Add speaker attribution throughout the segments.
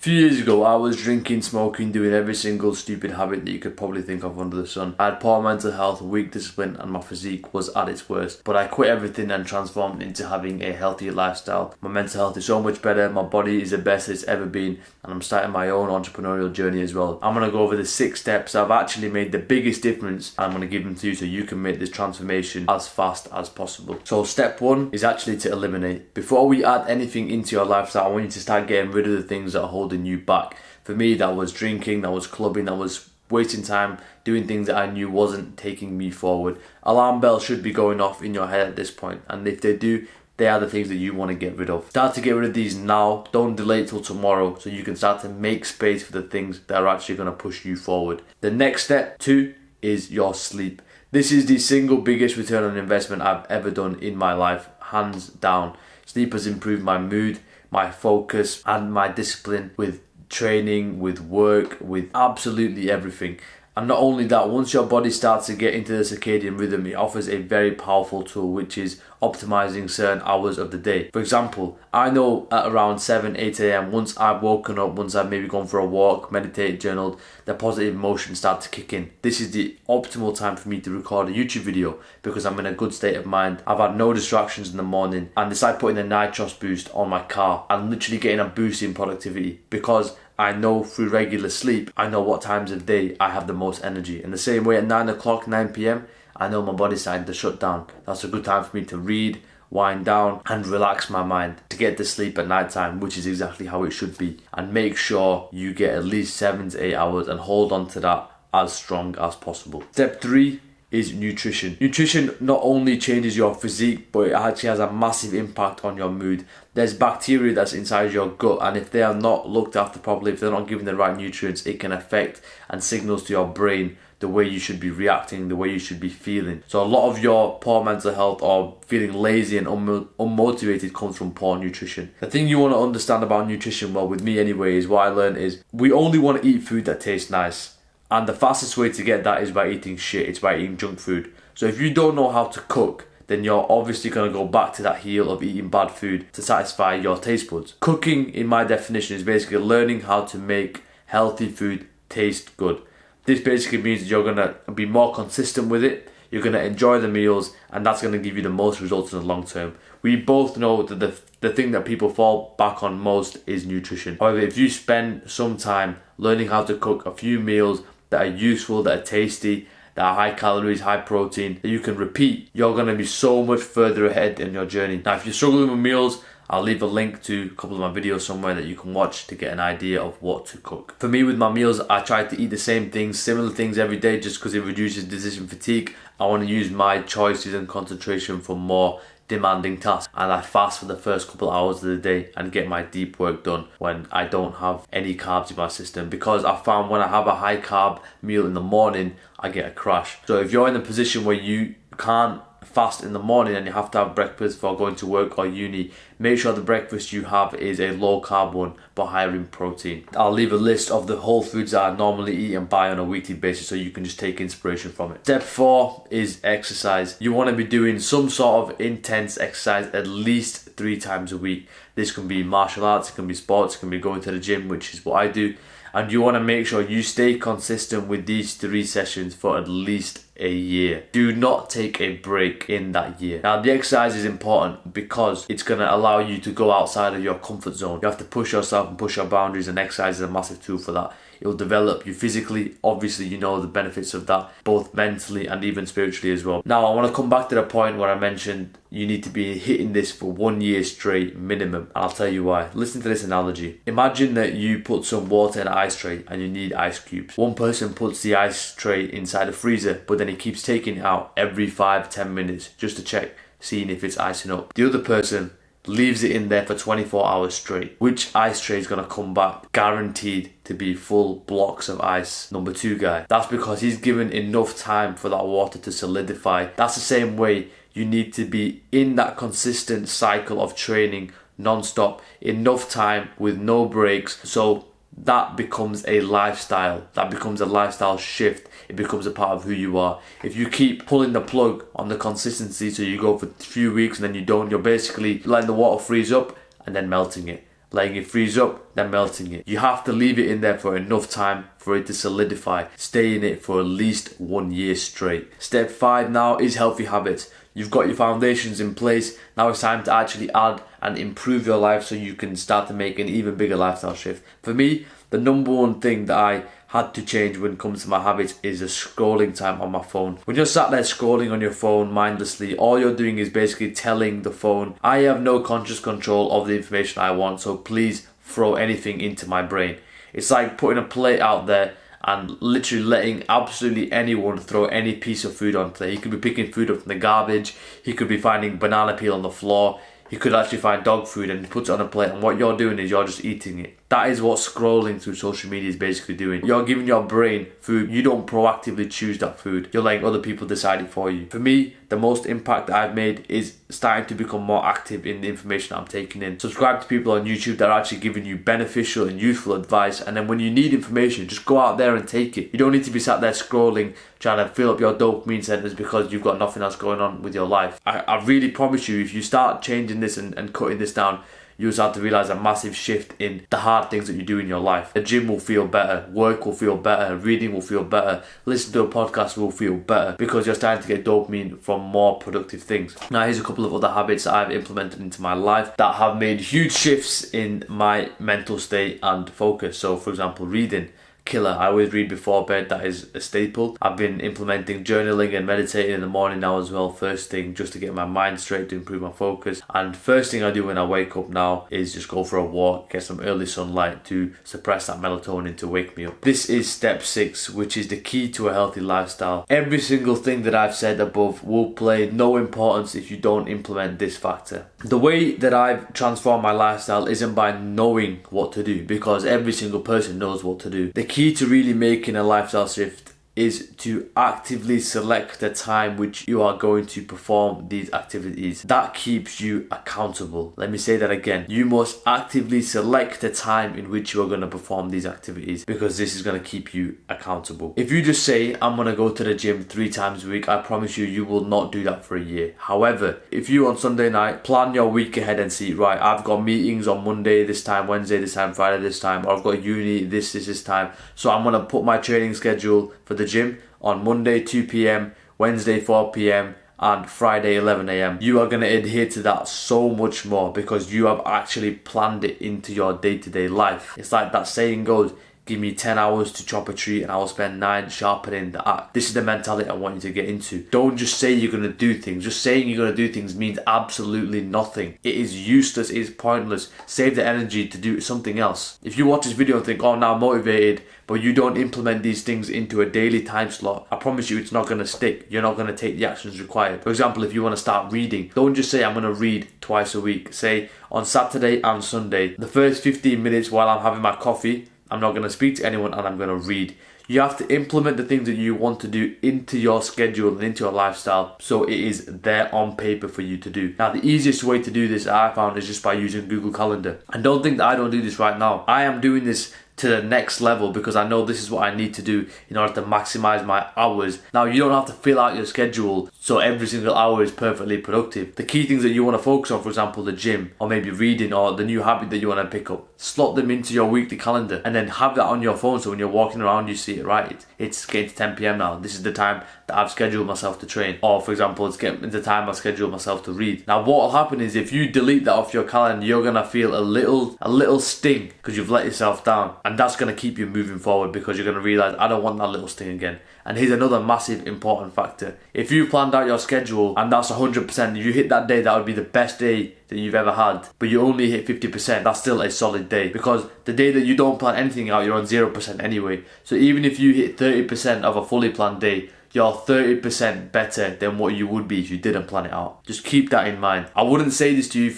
Speaker 1: A few years ago, I was drinking, smoking, doing every single stupid habit that you could probably think of under the sun. I had poor mental health, weak discipline, and my physique was at its worst. But I quit everything and transformed into having a healthier lifestyle. My mental health is so much better, my body is the best it's ever been, and I'm starting my own entrepreneurial journey as well. I'm going to go over the 6 steps that have actually made the biggest difference, and I'm going to give them to you so you can make this transformation as fast as possible. So step 1 is actually to eliminate. Before we add anything into your lifestyle, I want you to start getting rid of the things that are holding you back. For me, that was drinking, that was clubbing, that was wasting time doing things that I knew wasn't taking me forward. Alarm bells should be going off in your head at this point, and if they do, they are the things that you want to get rid of. Start to get rid of these now. Don't delay till tomorrow, so you can start to make space for the things that are actually going to push you forward. The next step 2 is your sleep. This is the single biggest return on investment I've ever done in my life, hands down. Sleep has improved my mood, my focus, and my discipline with training, with work, with absolutely everything. And not only that, once your body starts to get into the circadian rhythm, it offers a very powerful tool, which is optimizing certain hours of the day. For example, I know at around 7, 8 a.m, once I've woken up, once I've maybe gone for a walk, meditated, journaled, the positive emotions start to kick in. This is the optimal time for me to record a YouTube video because I'm in a good state of mind. I've had no distractions in the morning, and it's like putting a nitros boost on my car. I'm literally getting a boost in productivity because I know through regular sleep, I know what times of day I have the most energy. In the same way at 9 o'clock, 9 p.m, I know my body's starting to shut down. That's a good time for me to read, wind down, and relax my mind to get to sleep at night time, which is exactly how it should be. And make sure you get at least 7 to 8 hours and hold on to that as strong as possible. Step 3 is nutrition. Nutrition not only changes your physique, but it actually has a massive impact on your mood. There's bacteria that's inside your gut, and if they are not looked after properly, if they're not given the right nutrients, it can affect and signals to your brain the way you should be reacting, the way you should be feeling. So a lot of your poor mental health or feeling lazy and unmotivated comes from poor nutrition. The thing you want to understand about nutrition, well, with me anyway, is what I learned is we only want to eat food that tastes nice. And the fastest way to get that is by eating shit. It's by eating junk food. So if you don't know how to cook, then you're obviously going to go back to that heel of eating bad food to satisfy your taste buds. Cooking, in my definition, is basically learning how to make healthy food taste good. This basically means you're going to be more consistent with it, you're going to enjoy the meals, and that's going to give you the most results in the long term. We both know that the thing that people fall back on most is nutrition. However, if you spend some time learning how to cook a few meals that are useful, that are tasty, that are high calories, high protein, that you can repeat, you're going to be so much further ahead in your journey. Now, if you're struggling with meals, I'll leave a link to a couple of my videos somewhere that you can watch to get an idea of what to cook. For me, with my meals, I try to eat the same things, similar things every day, just because it reduces decision fatigue. I want to use my choices and concentration for more demanding tasks, and I fast for the first couple hours of the day and get my deep work done when I don't have any carbs in my system, because I found when I have a high carb meal in the morning, I get a crash. So if you're in a position where you can't fast in the morning and you have to have breakfast for going to work or uni, make sure the breakfast you have is a low carb one but higher in protein. I'll leave a list of the whole foods that I normally eat and buy on a weekly basis so you can just take inspiration from it. Step 4 is exercise. You want to be doing some sort of intense exercise at least 3 times a week. This can be martial arts, it can be sports, it can be going to the gym, which is what I do. And you want to make sure you stay consistent with these 3 sessions for at least a year. Do not take a break in that year. Now, the exercise is important because it's going to allow you to go outside of your comfort zone. You have to push yourself and push your boundaries, and exercise is a massive tool for that. It'll develop you physically. Obviously, you know the benefits of that, both mentally and even spiritually as well. Now, I want to come back to the point where I mentioned you need to be hitting this for 1 year straight minimum. And I'll tell you why. Listen to this analogy. Imagine that you put some water in an ice tray and you need ice cubes. One person puts the ice tray inside a freezer, but then he keeps taking it out every 5-10 minutes just to check, seeing if it's icing up. The other person leaves it in there for 24 hours straight. Which ice tray is going to come back guaranteed to be full blocks of ice? Number 2 guy. That's because he's given enough time for that water to solidify. That's the same way you need to be in that consistent cycle of training non-stop, enough time with no breaks, so that becomes a lifestyle. That becomes a lifestyle shift. It becomes a part of who you are. If you keep pulling the plug on the consistency, so you go for a few weeks and then you don't, you're basically letting the water freeze up and then melting it. letting it freeze up, then melting it. You have to leave it in there for enough time for it to solidify. Stay in it for at least 1 year straight. Step 5 now is healthy habits. You've got your foundations in place. Now it's time to actually add and improve your life so you can start to make an even bigger lifestyle shift. For me, the number one thing that I had to change when it comes to my habits is the scrolling time on my phone. When you're sat there scrolling on your phone mindlessly, all you're doing is basically telling the phone, I have no conscious control of the information I want, so please throw anything into my brain. It's like putting a plate out there and literally letting absolutely anyone throw any piece of food onto there. He could be picking food up from the garbage, he could be finding banana peel on the floor, he could actually find dog food and puts it on a plate, and what you're doing is you're just eating it. That is what scrolling through social media is basically doing. You're giving your brain food. You don't proactively choose that food. You're letting other people decide it for you. For me, the most impact that I've made is starting to become more active in the information I'm taking in. Subscribe to people on YouTube that are actually giving you beneficial and useful advice, and then when you need information, just go out there and take it. You don't need to be sat there scrolling, trying to fill up your dopamine centers because you've got nothing else going on with your life. I really promise you, if you start changing this and cutting this down, you'll start to realize a massive shift in the hard things that you do in your life. The gym will feel better, work will feel better, reading will feel better, listening to a podcast will feel better because you're starting to get dopamine from more productive things. Now here's a couple of other habits that I've implemented into my life that have made huge shifts in my mental state and focus. So for example, reading. Killer. I always read before bed. That is a staple. I've been implementing journaling and meditating in the morning now as well, first thing, just to get my mind straight, to improve my focus. And first thing I do when I wake up now is just go for a walk, get some early sunlight to suppress that melatonin to wake me up. This is step 6, which is the key to a healthy lifestyle. Every single thing that I've said above will play no importance if you don't implement this factor. The way that I've transformed my lifestyle isn't by knowing what to do, because every single person knows what to do. The key to really making a lifestyle shift is to actively select the time which you are going to perform these activities. That keeps you accountable. Let me say that again. You must actively select the time in which you are going to perform these activities, because this is going to keep you accountable. If you just say, I'm going to go to the gym 3 times a week, I promise you, you will not do that for a year. However, if you on Sunday night plan your week ahead and see, right, I've got meetings on Monday this time, Wednesday this time, Friday this time, or I've got uni this time, so I'm going to put my training schedule for the gym on Monday 2 p.m, Wednesday 4 p.m, and Friday 11 a.m. You are going to adhere to that so much more because you have actually planned it into your day-to-day life. It's like that saying goes, give me 10 hours to chop a tree and I will spend 9 sharpening the axe. This is the mentality I want you to get into. Don't just say you're going to do things. Just saying you're going to do things means absolutely nothing. It is useless, it is pointless. Save the energy to do something else. If you watch this video and think, oh, now I'm motivated, but you don't implement these things into a daily time slot, I promise you it's not going to stick. You're not going to take the actions required. For example, if you want to start reading, don't just say I'm going to read twice a week. Say on Saturday and Sunday, the first 15 minutes while I'm having my coffee, I'm not going to speak to anyone and I'm going to read. You have to implement the things that you want to do into your schedule and into your lifestyle so it is there on paper for you to do. Now, the easiest way to do this I found is just by using Google Calendar. And don't think that I don't do this right now. I am doing this to the next level because I know this is what I need to do in order to maximize my hours. Now, you don't have to fill out your schedule so every single hour is perfectly productive. The key things that you want to focus on, for example, the gym or maybe reading or the new habit that you want to pick up, slot them into your weekly calendar and then have that on your phone so when you're walking around you see it, right? It's getting to 10 p.m. now. This is the time that I've scheduled myself to train. Or for example, it's getting the time I've scheduled myself to read. Now, what will happen is if you delete that off your calendar, you're going to feel a little sting because you've let yourself down. And that's going to keep you moving forward because you're going to realize, I don't want that little sting again. And here's another massive important factor. If you planned out your schedule and that's 100%, if you hit that day, that would be the best day that you've ever had, but you only hit 50%, that's still a solid day, because the day that you don't plan anything out, you're on 0% anyway. So even if you hit 30% of a fully planned day, you're 30% better than what you would be if you didn't plan it out. Just keep that in mind. I wouldn't say this to you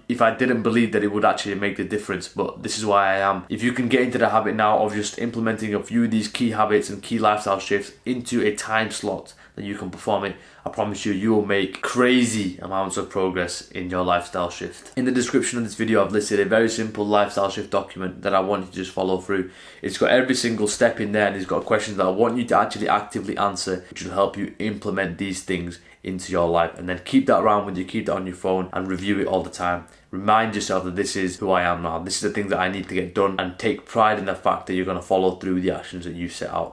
Speaker 1: if I didn't believe that it would actually make the difference, but this is why I am. If you can get into the habit now of just implementing a few of these key habits and key lifestyle shifts into a time slot that you can perform it, I promise you, you will make crazy amounts of progress in your lifestyle shift. In the description of this video, I've listed a very simple lifestyle shift document that I want you to just follow through. It's got every single step in there and it's got questions that I want you to actually actively answer letter, which will help you implement these things into your life. And then keep that around with you, keep that on your phone and review it all the time. Remind yourself that this is who I am now. This is the things that I need to get done, and take pride in the fact that you're going to follow through the actions that you set out.